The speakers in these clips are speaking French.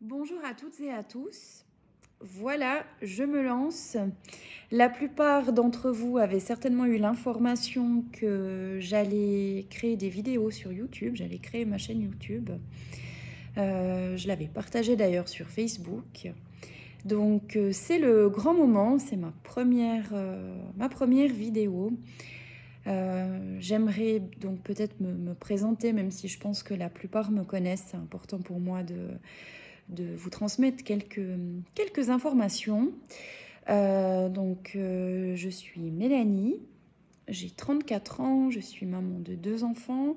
Bonjour à toutes et à tous. Voilà, je me lance. La plupart d'entre vous avaient certainement eu l'information que j'allais créer des vidéos sur YouTube, j'allais créer ma chaîne YouTube. Je l'avais partagée d'ailleurs sur Facebook. Donc c'est le grand moment, c'est ma première vidéo. J'aimerais donc peut-être me présenter, même si je pense que la plupart me connaissent. C'est important pour moi de vous transmettre quelques informations. Je suis Mélanie, j'ai 34 ans, je suis maman de 2 enfants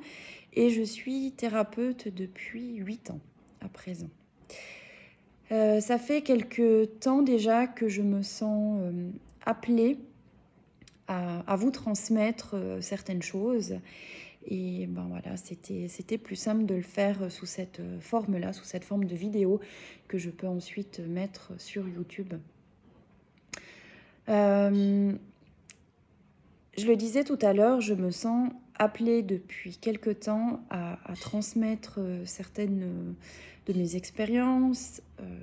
et je suis thérapeute depuis 8 ans à présent. Ça fait quelques temps déjà que je me sens appelée à vous transmettre certaines choses. Et ben voilà, c'était plus simple de le faire sous cette forme-là, sous cette forme de vidéo que je peux ensuite mettre sur YouTube. Je le disais tout à l'heure, je me sens appelée depuis quelque temps à transmettre certaines de mes expériences,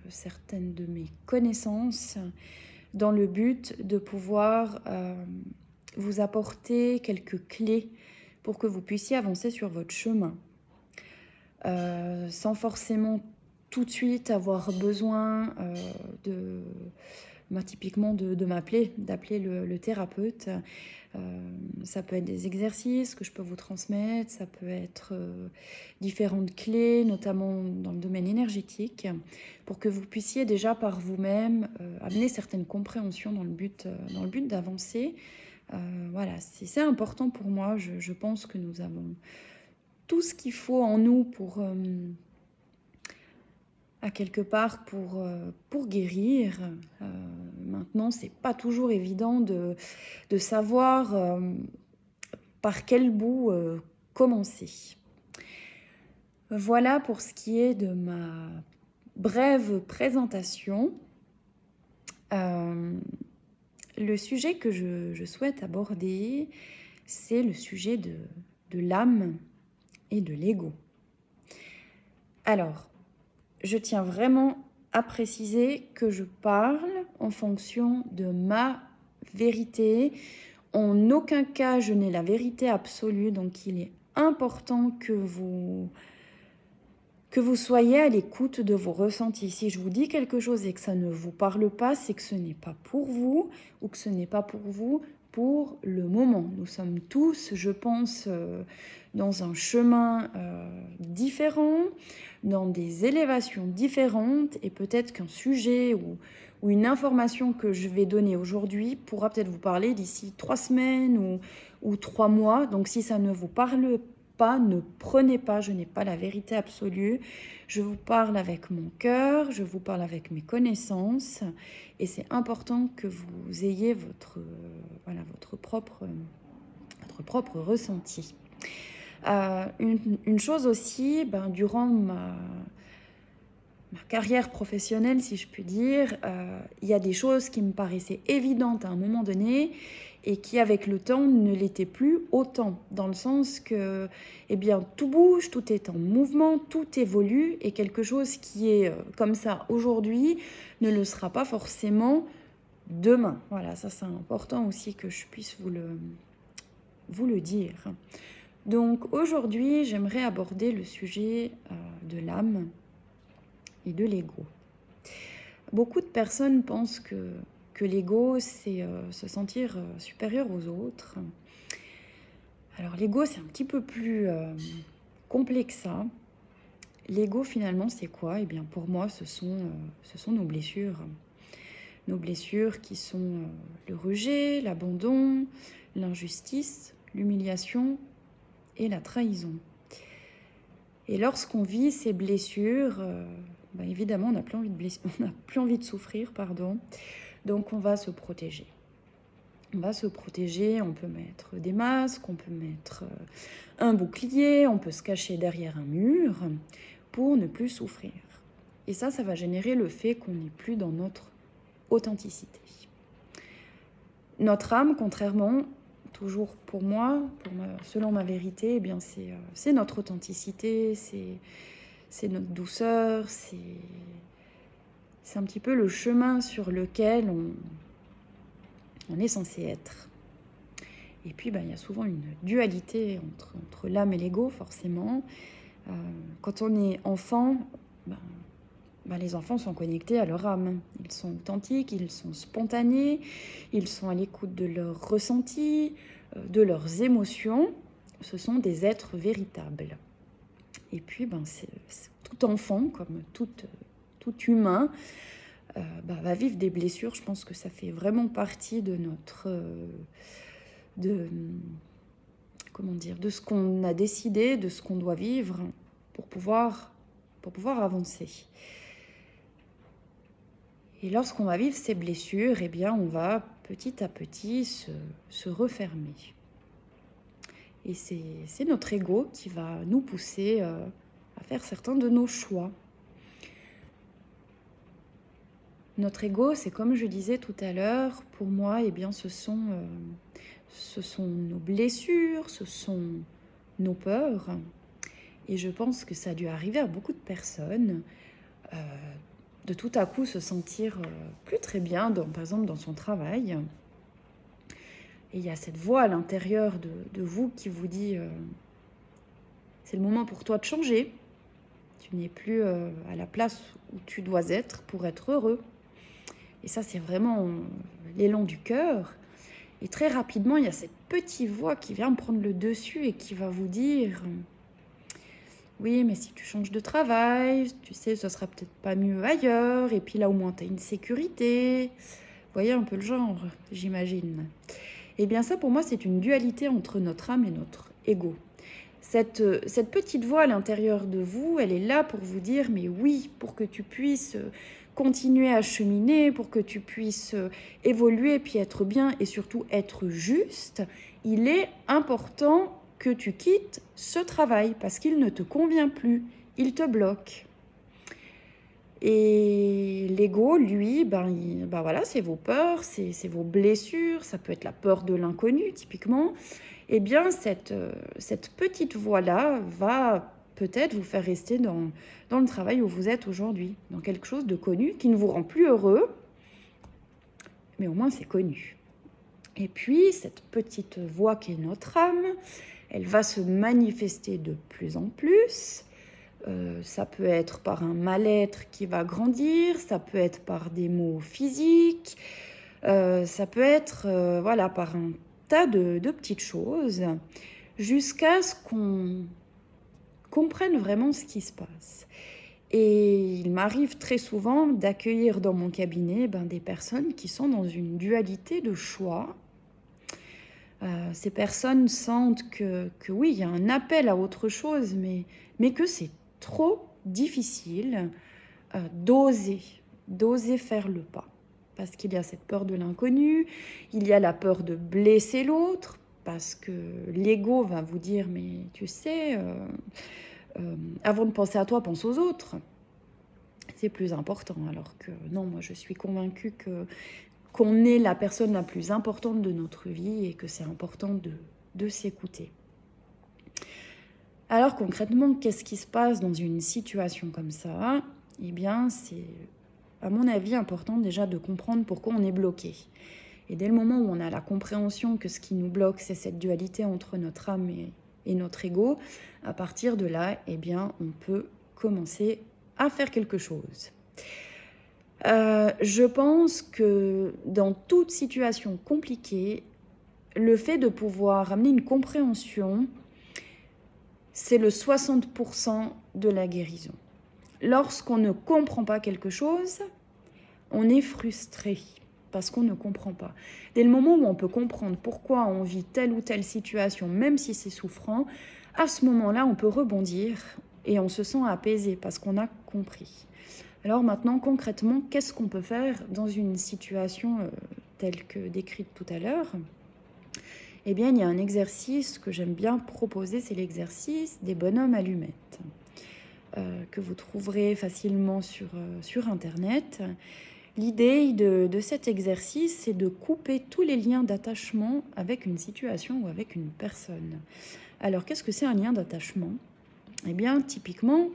certaines de mes connaissances, dans le but de pouvoir vous apporter quelques clés pour que vous puissiez avancer sur votre chemin. Sans forcément tout de suite avoir besoin typiquement de m'appeler, d'appeler le thérapeute. Ça peut être des exercices que je peux vous transmettre, ça peut être différentes clés, notamment dans le domaine énergétique, pour que vous puissiez déjà par vous-même amener certaines compréhensions dans le but d'avancer. Voilà, c'est important pour moi. Je pense que nous avons tout ce qu'il faut en nous pour à quelque part pour guérir. Maintenant, c'est pas toujours évident de savoir par quel bout commencer. Voilà pour ce qui est de ma brève présentation. Le sujet que je souhaite aborder, c'est le sujet de l'âme et de l'ego. Alors, je tiens vraiment à préciser que je parle en fonction de ma vérité. En aucun cas, je n'ai la vérité absolue, donc il est important que vous soyez à l'écoute de vos ressentis. Si je vous dis quelque chose et que ça ne vous parle pas, c'est que ce n'est pas pour vous ou que ce n'est pas pour vous pour le moment. Nous sommes tous, je pense, dans un chemin différent, dans des élévations différentes, et peut-être qu'un sujet ou une information que je vais donner aujourd'hui pourra peut-être vous parler d'ici 3 semaines ou 3 mois. Donc si ça ne vous parle pas, ne prenez pas, je n'ai pas la vérité absolue. Je vous parle avec mon cœur, je vous parle avec mes connaissances, et c'est important que vous ayez votre propre ressenti. Une chose aussi, durant ma carrière professionnelle, si je puis dire, il y a des choses qui me paraissaient évidentes à un moment donné et qui, avec le temps, ne l'étaient plus autant, dans le sens que, tout bouge, tout est en mouvement, tout évolue, et quelque chose qui est comme ça aujourd'hui ne le sera pas forcément demain. Voilà, ça c'est important aussi que je puisse vous le dire. Donc aujourd'hui, j'aimerais aborder le sujet de l'âme et de l'ego. Beaucoup de personnes pensent que l'ego, c'est se sentir supérieur aux autres. Alors l'ego, c'est un petit peu plus complexe que ça. L'ego, finalement, c'est quoi ? Eh bien, pour moi, ce sont nos blessures. Nos blessures qui sont le rejet, l'abandon, l'injustice, l'humiliation et la trahison. Et lorsqu'on vit ces blessures, évidemment, on n'a plus envie de souffrir, pardon. Donc, on va se protéger. On va se protéger, on peut mettre des masques, on peut mettre un bouclier, on peut se cacher derrière un mur pour ne plus souffrir. Et ça va générer le fait qu'on n'est plus dans notre authenticité. Notre âme, contrairement, toujours pour moi, selon ma vérité, c'est notre authenticité, c'est notre douceur, C'est un petit peu le chemin sur lequel on est censé être. Et puis, il y a souvent une dualité entre l'âme et l'ego, forcément. Quand on est enfant, les enfants sont connectés à leur âme. Ils sont authentiques, ils sont spontanés, ils sont à l'écoute de leurs ressentis, de leurs émotions. Ce sont des êtres véritables. Et puis, c'est tout enfant, comme tout humain, va vivre des blessures. Je pense que ça fait vraiment partie de notre... de ce qu'on a décidé, de ce qu'on doit vivre pour pouvoir avancer. Et lorsqu'on va vivre ces blessures, on va petit à petit se refermer. Et c'est notre ego qui va nous pousser à faire certains de nos choix. Notre ego, c'est comme je disais tout à l'heure, pour moi, ce sont nos blessures, ce sont nos peurs. Et je pense que ça a dû arriver à beaucoup de personnes de tout à coup se sentir plus très bien, par exemple dans son travail. Et il y a cette voix à l'intérieur de vous qui vous dit c'est le moment pour toi de changer. Tu n'es plus à la place où tu dois être pour être heureux. Et ça, c'est vraiment l'élan du cœur. Et très rapidement, il y a cette petite voix qui vient prendre le dessus et qui va vous dire oui, mais si tu changes de travail, tu sais, ce sera peut-être pas mieux ailleurs. Et puis là, au moins, tu as une sécurité. Vous voyez un peu le genre, j'imagine. Eh bien, ça, pour moi, c'est une dualité entre notre âme et notre ego. Cette petite voix à l'intérieur de vous, elle est là pour vous dire, mais oui, pour que tu puisses continuer à cheminer, pour que tu puisses évoluer, puis être bien et surtout être juste, il est important que tu quittes ce travail parce qu'il ne te convient plus, il te bloque. Et l'ego, lui, voilà, c'est vos peurs, c'est vos blessures, ça peut être la peur de l'inconnu, typiquement. Eh bien, cette petite voix-là va peut-être vous faire rester dans le travail où vous êtes aujourd'hui, dans quelque chose de connu qui ne vous rend plus heureux, mais au moins c'est connu. Et puis, cette petite voix qui est notre âme, elle va se manifester de plus en plus. Ça peut être par un mal-être qui va grandir, ça peut être par des maux physiques, ça peut être par un tas de petites choses, jusqu'à ce qu'on comprenne vraiment ce qui se passe. Et il m'arrive très souvent d'accueillir dans mon cabinet des personnes qui sont dans une dualité de choix. Ces personnes sentent que oui, il y a un appel à autre chose, mais que c'est trop difficile d'oser faire le pas. Parce qu'il y a cette peur de l'inconnu, il y a la peur de blesser l'autre, parce que l'ego va vous dire, mais tu sais, avant de penser à toi, pense aux autres. C'est plus important, alors que non, moi je suis convaincue qu'on est la personne la plus importante de notre vie et que c'est important de s'écouter. Alors concrètement, qu'est-ce qui se passe dans une situation comme ça ? Eh bien, c'est, à mon avis, important déjà de comprendre pourquoi on est bloqué. Et dès le moment où on a la compréhension que ce qui nous bloque, c'est cette dualité entre notre âme et notre ego, à partir de là, eh bien, on peut commencer à faire quelque chose. Je pense que dans toute situation compliquée, le fait de pouvoir amener une compréhension, c'est le 60% de la guérison. Lorsqu'on ne comprend pas quelque chose, on est frustré parce qu'on ne comprend pas. Dès le moment où on peut comprendre pourquoi on vit telle ou telle situation, même si c'est souffrant, à ce moment-là, on peut rebondir et on se sent apaisé parce qu'on a compris. Alors maintenant, concrètement, qu'est-ce qu'on peut faire dans une situation telle que décrite tout à l'heure ? Eh bien, il y a un exercice que j'aime bien proposer, c'est l'exercice des bonhommes allumettes, que vous trouverez facilement sur Internet. L'idée de cet exercice, c'est de couper tous les liens d'attachement avec une situation ou avec une personne. Alors, qu'est-ce que c'est un lien d'attachement ? Eh bien, typiquement,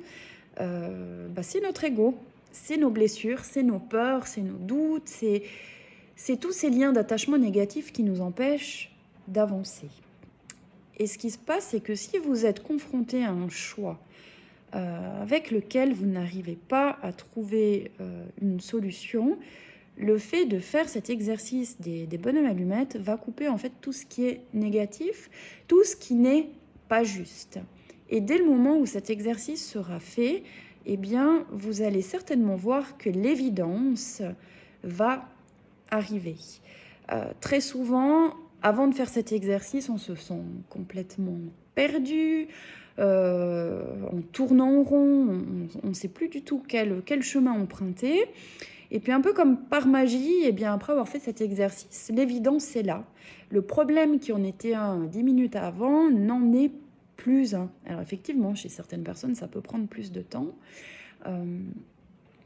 c'est notre ego. c'est nos blessures, c'est nos peurs, c'est nos doutes, c'est tous ces liens d'attachement négatifs qui nous empêchent d'avancer. Et ce qui se passe, c'est que si vous êtes confronté à un choix avec lequel vous n'arrivez pas à trouver une solution, le fait de faire cet exercice des bonhommes allumettes va couper en fait tout ce qui est négatif, tout ce qui n'est pas juste. Et dès le moment où cet exercice sera fait, eh bien, vous allez certainement voir que l'évidence va arriver. Très souvent, avant de faire cet exercice, on se sent complètement perdu, on tourne en rond, on ne sait plus du tout quel chemin emprunter. Et puis un peu comme par magie, eh bien, après avoir fait cet exercice, l'évidence est là. Le problème qui en était un 10 minutes avant n'en est plus un. Alors effectivement, chez certaines personnes, ça peut prendre plus de temps.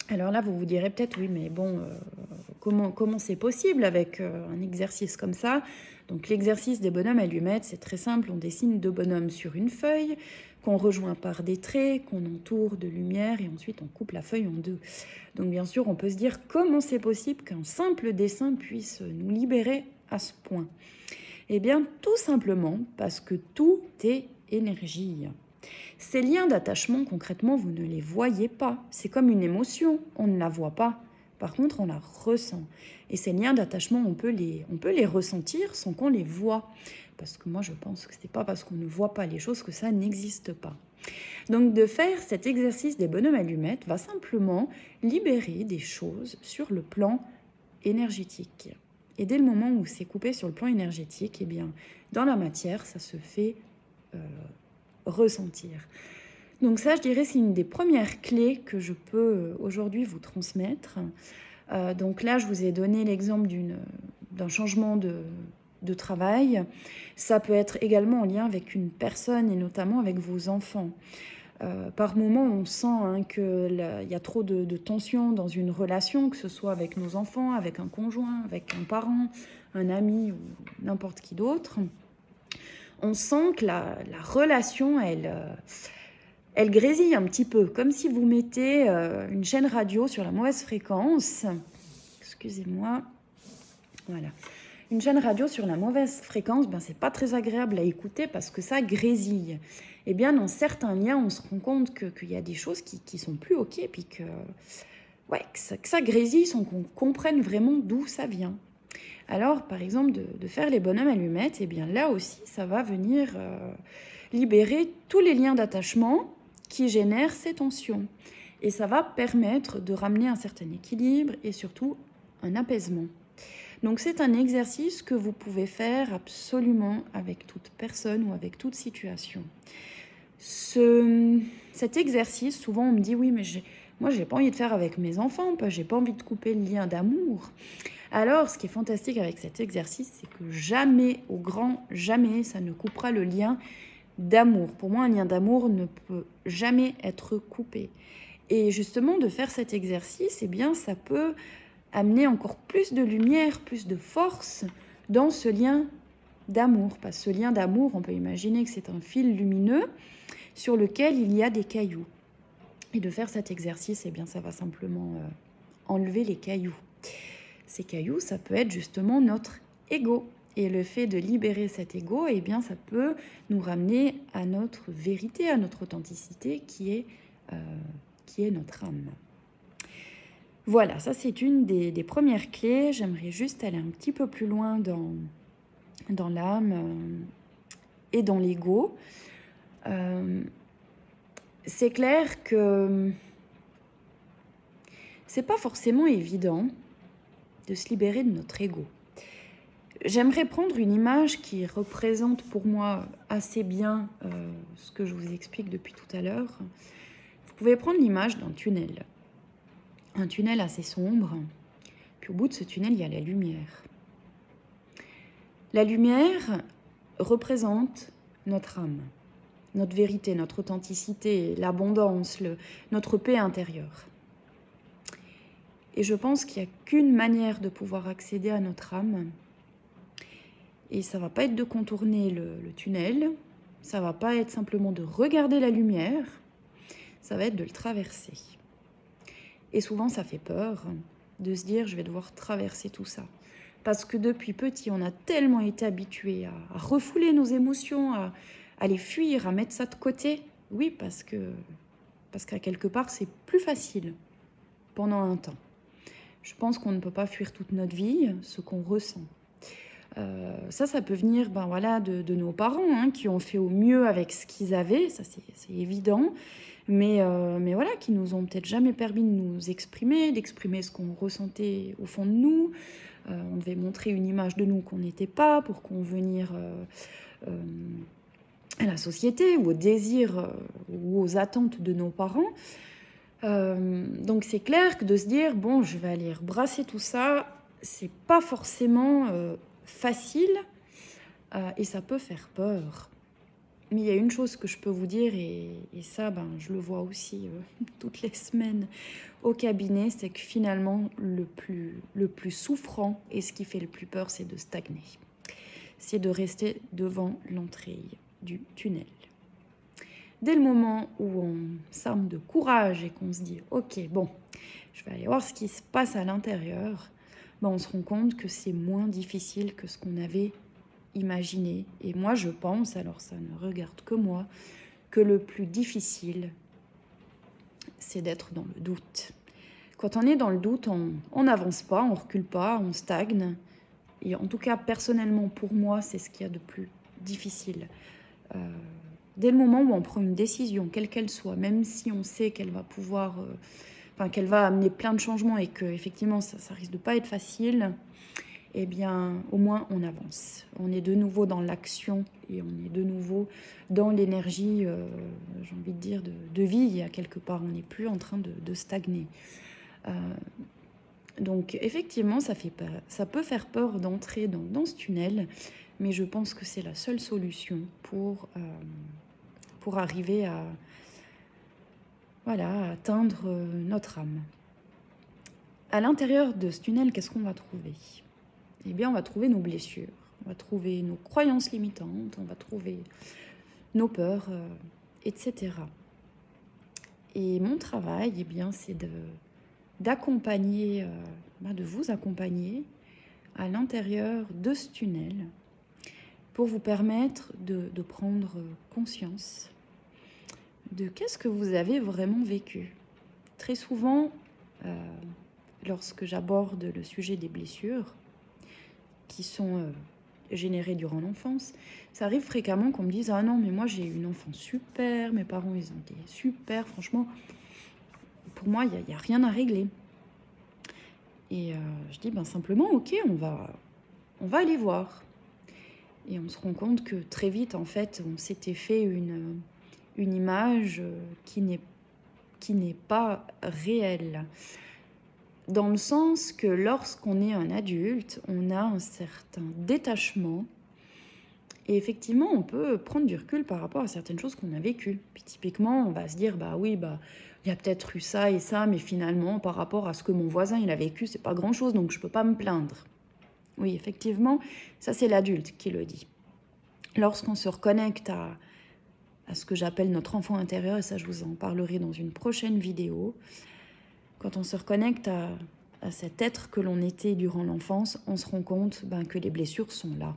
Alors là, vous vous direz peut-être, oui, mais bon, comment c'est possible avec un exercice comme ça? Donc l'exercice des bonhommes allumettes, c'est très simple. On dessine 2 bonhommes sur une feuille, qu'on rejoint par des traits, qu'on entoure de lumière, et ensuite on coupe la feuille en 2. Donc bien sûr, on peut se dire comment c'est possible qu'un simple dessin puisse nous libérer à ce point? Eh bien, tout simplement parce que tout est énergie. Ces liens d'attachement, concrètement, vous ne les voyez pas. C'est comme une émotion, on ne la voit pas. Par contre, on la ressent. Et ces liens d'attachement, on peut les ressentir sans qu'on les voit. Parce que moi, je pense que ce n'est pas parce qu'on ne voit pas les choses que ça n'existe pas. Donc, de faire cet exercice des bonhommes allumettes va simplement libérer des choses sur le plan énergétique. Et dès le moment où c'est coupé sur le plan énergétique, eh bien, dans la matière, ça se fait ressentir. Donc ça, je dirais, c'est une des premières clés que je peux aujourd'hui vous transmettre. Donc là, je vous ai donné l'exemple d'un changement de travail. Ça peut être également en lien avec une personne et notamment avec vos enfants. Par moment, on sent qu'il y a trop de tension dans une relation, que ce soit avec nos enfants, avec un conjoint, avec un parent, un ami ou n'importe qui d'autre. On sent que la relation, elle grésille un petit peu, comme si vous mettez une chaîne radio sur la mauvaise fréquence. Excusez-moi. Voilà. Une chaîne radio sur la mauvaise fréquence, ben, c'est pas très agréable à écouter parce que ça grésille. Et bien, dans certains liens, on se rend compte qu'il y a des choses qui sont plus OK, puis que ça grésille sans qu'on comprenne vraiment d'où ça vient. Alors, par exemple, de faire les bonhommes allumettes, eh bien là aussi, ça va venir libérer tous les liens d'attachement qui génèrent ces tensions. Et ça va permettre de ramener un certain équilibre et surtout un apaisement. Donc c'est un exercice que vous pouvez faire absolument avec toute personne ou avec toute situation. Cet exercice, souvent on me dit oui, mais moi j'ai pas envie de faire avec mes enfants, j'ai pas envie de couper le lien d'amour. Alors ce qui est fantastique avec cet exercice, c'est que jamais, au grand jamais, ça ne coupera le lien d'amour. Pour moi, un lien d'amour ne peut jamais être coupé. Et justement, de faire cet exercice, eh bien, ça peut amener encore plus de lumière, plus de force dans ce lien d'amour. Parce que ce lien d'amour, on peut imaginer que c'est un fil lumineux sur lequel il y a des cailloux. Et de faire cet exercice, eh bien, ça va simplement enlever les cailloux. Ces cailloux, ça peut être justement notre ego. Et le fait de libérer cet ego, eh bien, ça peut nous ramener à notre vérité, à notre authenticité qui est notre âme. Voilà, ça c'est une des premières clés. J'aimerais juste aller un petit peu plus loin dans l'âme et dans l'ego. C'est clair que c'est pas forcément évident de se libérer de notre ego. J'aimerais prendre une image qui représente pour moi assez bien ce que je vous explique depuis tout à l'heure. Vous pouvez prendre l'image d'un tunnel. Un tunnel assez sombre. Puis au bout de ce tunnel, il y a la lumière. La lumière représente notre âme, notre vérité, notre authenticité, l'abondance, notre paix intérieure. Et je pense qu'il n'y a qu'une manière de pouvoir accéder à notre âme. Et ça ne va pas être de contourner le tunnel, ça ne va pas être simplement de regarder la lumière, ça va être de le traverser. Et souvent, ça fait peur de se dire, je vais devoir traverser tout ça. Parce que depuis petit, on a tellement été habitués à refouler nos émotions, à les fuir, à mettre ça de côté. Oui, parce qu'à quelque part, c'est plus facile pendant un temps. Je pense qu'on ne peut pas fuir toute notre vie ce qu'on ressent. Ça peut venir de nos parents hein, qui ont fait au mieux avec ce qu'ils avaient, ça c'est évident, mais voilà, qui nous ont peut-être jamais permis de nous exprimer, d'exprimer ce qu'on ressentait au fond de nous. On devait montrer une image de nous qu'on n'était pas pour convenir à la société ou aux désirs ou aux attentes de nos parents. Donc c'est clair que de se dire, bon, je vais aller rebrasser tout ça, c'est pas forcément facile et ça peut faire peur. Mais il y a une chose que je peux vous dire, et ça, je le vois aussi toutes les semaines au cabinet, c'est que finalement, le plus souffrant et ce qui fait le plus peur, c'est de stagner. C'est de rester devant l'entrée du tunnel. Dès le moment où on s'arme de courage et qu'on se dit « Ok, bon, je vais aller voir ce qui se passe à l'intérieur », on se rend compte que c'est moins difficile que ce qu'on avait imaginé. Et moi, je pense, alors ça ne regarde que moi, que le plus difficile, c'est d'être dans le doute. Quand on est dans le doute, on n'avance pas, on recule pas, on stagne. Et en tout cas, personnellement, pour moi, c'est ce qu'il y a de plus difficile. Dès le moment où on prend une décision, quelle qu'elle soit, même si on sait qu'elle va pouvoir, qu'elle va amener plein de changements et que effectivement ça risque de pas être facile, eh bien au moins on avance. On est de nouveau dans l'action et on est de nouveau dans l'énergie, j'ai envie de dire, de vie à quelque part. On n'est plus en train de stagner. Donc effectivement, ça peut faire peur d'entrer dans ce tunnel, mais je pense que c'est la seule solution pour arriver à atteindre notre âme. À l'intérieur de ce tunnel, qu'est-ce qu'on va trouver ? Eh bien, on va trouver nos blessures, on va trouver nos croyances limitantes, on va trouver nos peurs, etc. Et mon travail, eh bien, c'est d'accompagner, de vous accompagner à l'intérieur de ce tunnel pour vous permettre de prendre conscience de qu'est-ce que vous avez vraiment vécu. Très souvent, lorsque j'aborde le sujet des blessures qui sont générées durant l'enfance, ça arrive fréquemment qu'on me dise « Ah non, mais moi j'ai eu une enfance super, mes parents ils ont été super, franchement, pour moi il n'y a rien à régler. » Et je dis simplement « Ok, on va aller voir. » Et on se rend compte que très vite, en fait, on s'était fait une image qui n'est pas réelle. Dans le sens que lorsqu'on est un adulte, on a un certain détachement. Et effectivement, on peut prendre du recul par rapport à certaines choses qu'on a vécues. Puis typiquement, on va se dire, il y a peut-être eu ça et ça, mais finalement, par rapport à ce que mon voisin il a vécu, c'est pas grand-chose, donc je peux pas me plaindre. Oui, effectivement, ça c'est l'adulte qui le dit. Lorsqu'on se reconnecte à ce que j'appelle notre enfant intérieur, et ça je vous en parlerai dans une prochaine vidéo, quand on se reconnecte à cet être que l'on était durant l'enfance, on se rend compte que les blessures sont là.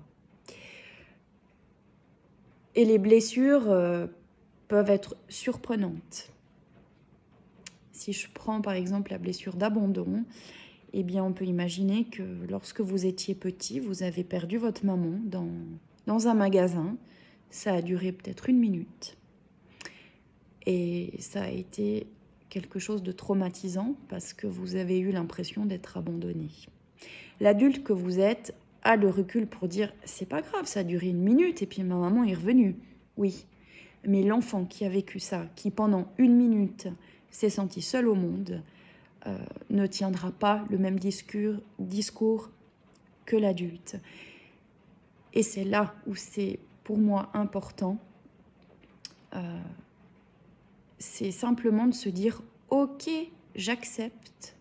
Et les blessures peuvent être surprenantes. Si je prends par exemple la blessure d'abandon, eh bien on peut imaginer que lorsque vous étiez petit, vous avez perdu votre maman dans un magasin. Ça a duré peut-être 1 minute. Et ça a été quelque chose de traumatisant parce que vous avez eu l'impression d'être abandonné. L'adulte que vous êtes a le recul pour dire « c'est pas grave, ça a duré 1 minute et puis ma maman est revenue ». Oui, mais l'enfant qui a vécu ça, qui pendant 1 minute s'est senti seul au monde, ne tiendra pas le même discours que l'adulte. Et c'est là où c'est pour moi important, c'est simplement de se dire « Ok, j'accepte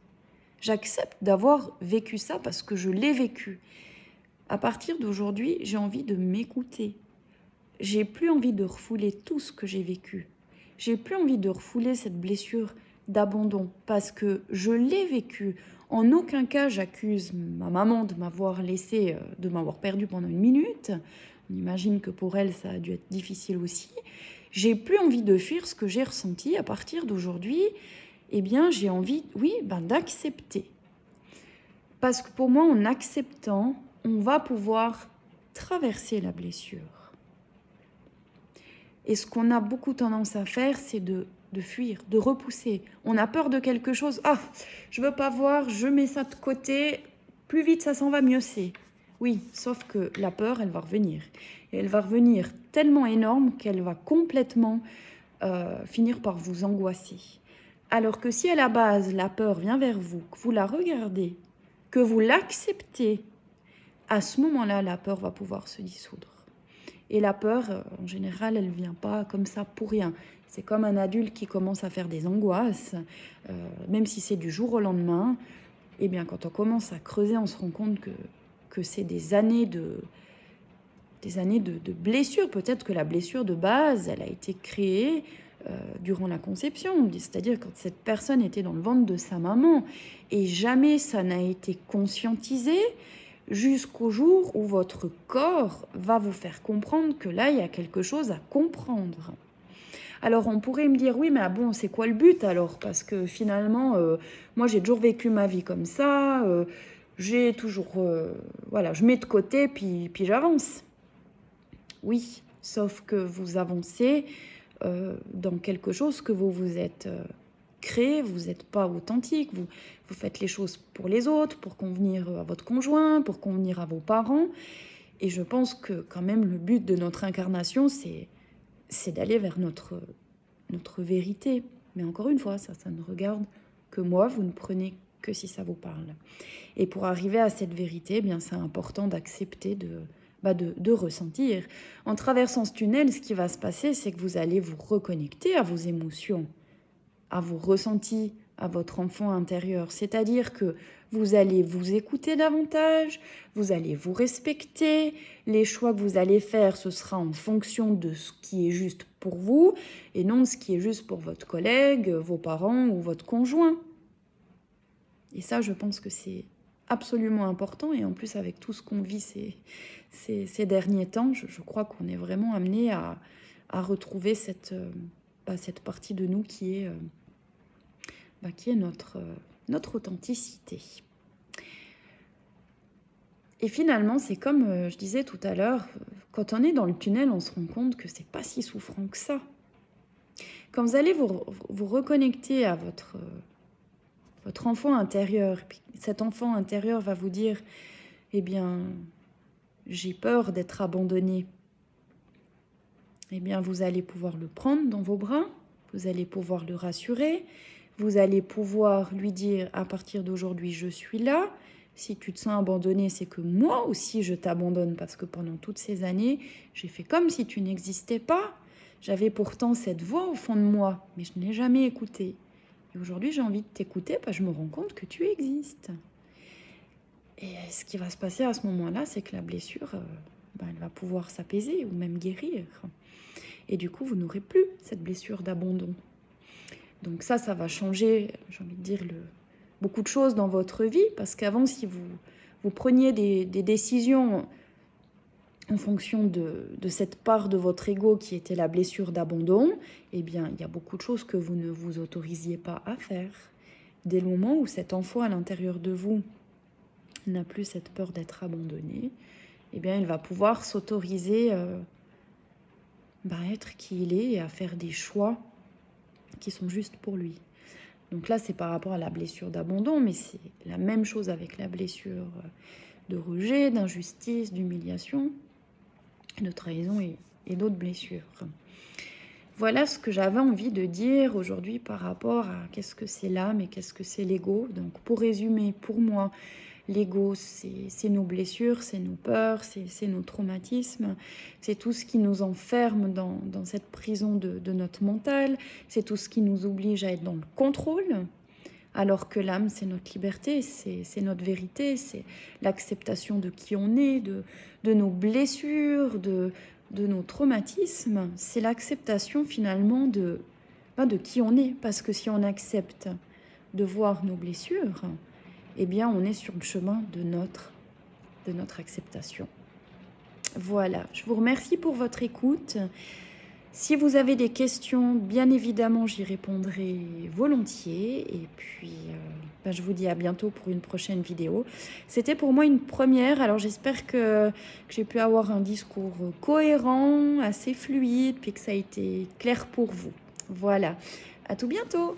d'avoir vécu ça parce que je l'ai vécu. À partir d'aujourd'hui, j'ai envie de m'écouter. J'ai plus envie de refouler tout ce que j'ai vécu. J'ai plus envie de refouler cette blessure d'abandon parce que je l'ai vécu. En aucun cas, j'accuse ma maman de m'avoir laissé, de m'avoir perdu pendant 1 minute. On imagine que pour elle, ça a dû être difficile aussi. J'ai plus envie de fuir ce que j'ai ressenti. À partir d'aujourd'hui, eh bien, j'ai envie, oui, d'accepter. Parce que pour moi, en acceptant, on va pouvoir traverser la blessure. Et ce qu'on a beaucoup tendance à faire, c'est de fuir, de repousser. On a peur de quelque chose. Ah, je veux pas voir, je mets ça de côté. Plus vite ça s'en va, mieux c'est. Oui, sauf que la peur, elle va revenir. Et elle va revenir tellement énorme qu'elle va complètement finir par vous angoisser. Alors que si à la base, la peur vient vers vous, que vous la regardez, que vous l'acceptez, à ce moment-là, la peur va pouvoir se dissoudre. Et la peur, en général, elle ne vient pas comme ça pour rien. C'est comme un adulte qui commence à faire des angoisses, même si c'est du jour au lendemain. Eh bien, quand on commence à creuser, on se rend compte que c'est des années de blessures. Peut-être que la blessure de base, elle a été créée durant la conception. C'est-à-dire quand cette personne était dans le ventre de sa maman. Et jamais ça n'a été conscientisé jusqu'au jour où votre corps va vous faire comprendre que là, il y a quelque chose à comprendre. Alors, on pourrait me dire, oui, mais bon, c'est quoi le but alors? Parce que finalement, moi, j'ai toujours vécu ma vie comme ça. J'ai toujours... voilà, je mets de côté, puis j'avance. Oui, sauf que vous avancez dans quelque chose que vous vous êtes... créé, vous n'êtes pas authentique, vous faites les choses pour les autres, pour convenir à votre conjoint, pour convenir à vos parents. Et je pense que quand même le but de notre incarnation, c'est d'aller vers notre vérité. Mais encore une fois, ça ne regarde que moi, vous ne prenez que si ça vous parle. Et pour arriver à cette vérité, eh bien, c'est important d'accepter de ressentir. En traversant ce tunnel, ce qui va se passer, c'est que vous allez vous reconnecter à vos émotions, à vos ressentis, à votre enfant intérieur. C'est-à-dire que vous allez vous écouter davantage, vous allez vous respecter. Les choix que vous allez faire, ce sera en fonction de ce qui est juste pour vous et non de ce qui est juste pour votre collègue, vos parents ou votre conjoint. Et ça, je pense que c'est absolument important. Et en plus, avec tout ce qu'on vit ces derniers temps, je crois qu'on est vraiment amené à retrouver cette partie de nous qui est notre authenticité. Et finalement, c'est comme je disais tout à l'heure, quand on est dans le tunnel, on se rend compte que c'est pas si souffrant que ça. Quand vous allez vous reconnecter à votre enfant intérieur, puis cet enfant intérieur va vous dire, eh bien, j'ai peur d'être abandonné. Eh bien, vous allez pouvoir le prendre dans vos bras, vous allez pouvoir le rassurer, vous allez pouvoir lui dire, à partir d'aujourd'hui, je suis là. Si tu te sens abandonné, c'est que moi aussi, je t'abandonne parce que pendant toutes ces années, j'ai fait comme si tu n'existais pas. J'avais pourtant cette voix au fond de moi, mais je ne l'ai jamais écoutée. Et aujourd'hui, j'ai envie de t'écouter parce que je me rends compte que tu existes. Et ce qui va se passer à ce moment-là, c'est que la blessure, elle va pouvoir s'apaiser ou même guérir. Et du coup, vous n'aurez plus cette blessure d'abandon. Donc ça va changer, j'ai envie de dire, beaucoup de choses dans votre vie. Parce qu'avant, si vous preniez des décisions en fonction de cette part de votre ego qui était la blessure d'abandon, eh bien, il y a beaucoup de choses que vous ne vous autorisiez pas à faire. Dès le moment où cet enfant à l'intérieur de vous n'a plus cette peur d'être abandonné, eh bien, il va pouvoir s'autoriser à être qui il est et à faire des choix qui sont justes pour lui. Donc là, c'est par rapport à la blessure d'abandon, mais c'est la même chose avec la blessure de rejet, d'injustice, d'humiliation, de trahison et d'autres blessures. Voilà ce que j'avais envie de dire aujourd'hui par rapport à qu'est-ce que c'est l'âme et qu'est-ce que c'est l'ego. Donc pour résumer, pour moi, l'ego, c'est nos blessures, c'est nos peurs, c'est nos traumatismes, c'est tout ce qui nous enferme dans cette prison de notre mental, c'est tout ce qui nous oblige à être dans le contrôle, alors que l'âme, c'est notre liberté, c'est notre vérité, c'est l'acceptation de qui on est, de nos blessures, de nos traumatismes, c'est l'acceptation finalement de de qui on est. Parce que si on accepte de voir nos blessures, eh bien, on est sur le chemin de notre acceptation. Voilà, je vous remercie pour votre écoute. Si vous avez des questions, bien évidemment, j'y répondrai volontiers. Et puis, je vous dis à bientôt pour une prochaine vidéo. C'était pour moi une première, alors j'espère que j'ai pu avoir un discours cohérent, assez fluide, puis que ça a été clair pour vous. Voilà, à tout bientôt.